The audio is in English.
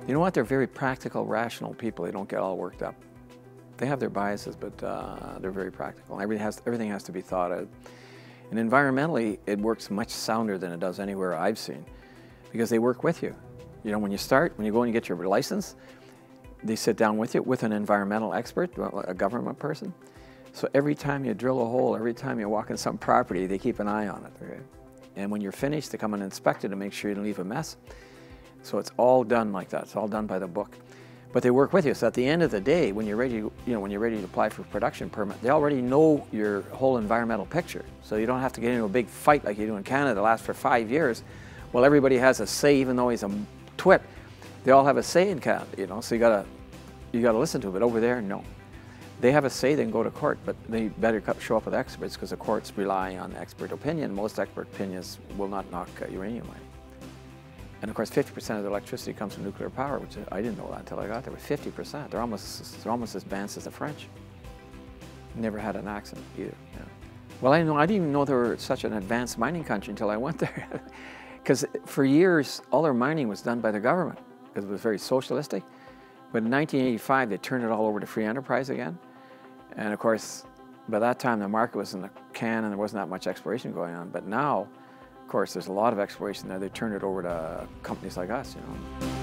You know what? They're very practical, rational people. They don't get all worked up. They have their biases, but they're very practical. Everything has to be thought out. And environmentally, it works much sounder than it does anywhere I've seen, because they work with you. You know, when you go and you get your license, they sit down with you, with an environmental expert, a government person. So every time you drill a hole, every time you walk in some property, they keep an eye on it. Okay? And when you're finished, they come and inspect it to make sure you don't leave a mess. So it's all done like that. It's all done by the book. But they work with you. So at the end of the day, when you're ready, when you're ready to apply for a production permit, they already know your whole environmental picture. So you don't have to get into a big fight like you do in Canada that lasts for 5 years. Well, everybody has a say, even though he's a twit. They all have a say in Canada, you know. So you gotta listen to it. But over there, no. They have a say. They can go to court, but they better show up with experts, because the courts rely on expert opinion. Most expert opinions will not knock uranium mine. And of course, 50% of the electricity comes from nuclear power, which I didn't know that until I got there. But 50%, they're almost as advanced as the French. Never had an accident either. Yeah. Well, I didn't even know they were such an advanced mining country until I went there. Because for years, all their mining was done by the government, because it was very socialistic. But in 1985, they turned it all over to free enterprise again. And of course, by that time, the market was in the can and there wasn't that much exploration going on. But now, of course, there's a lot of exploration there. They turned it over to companies like us, you know.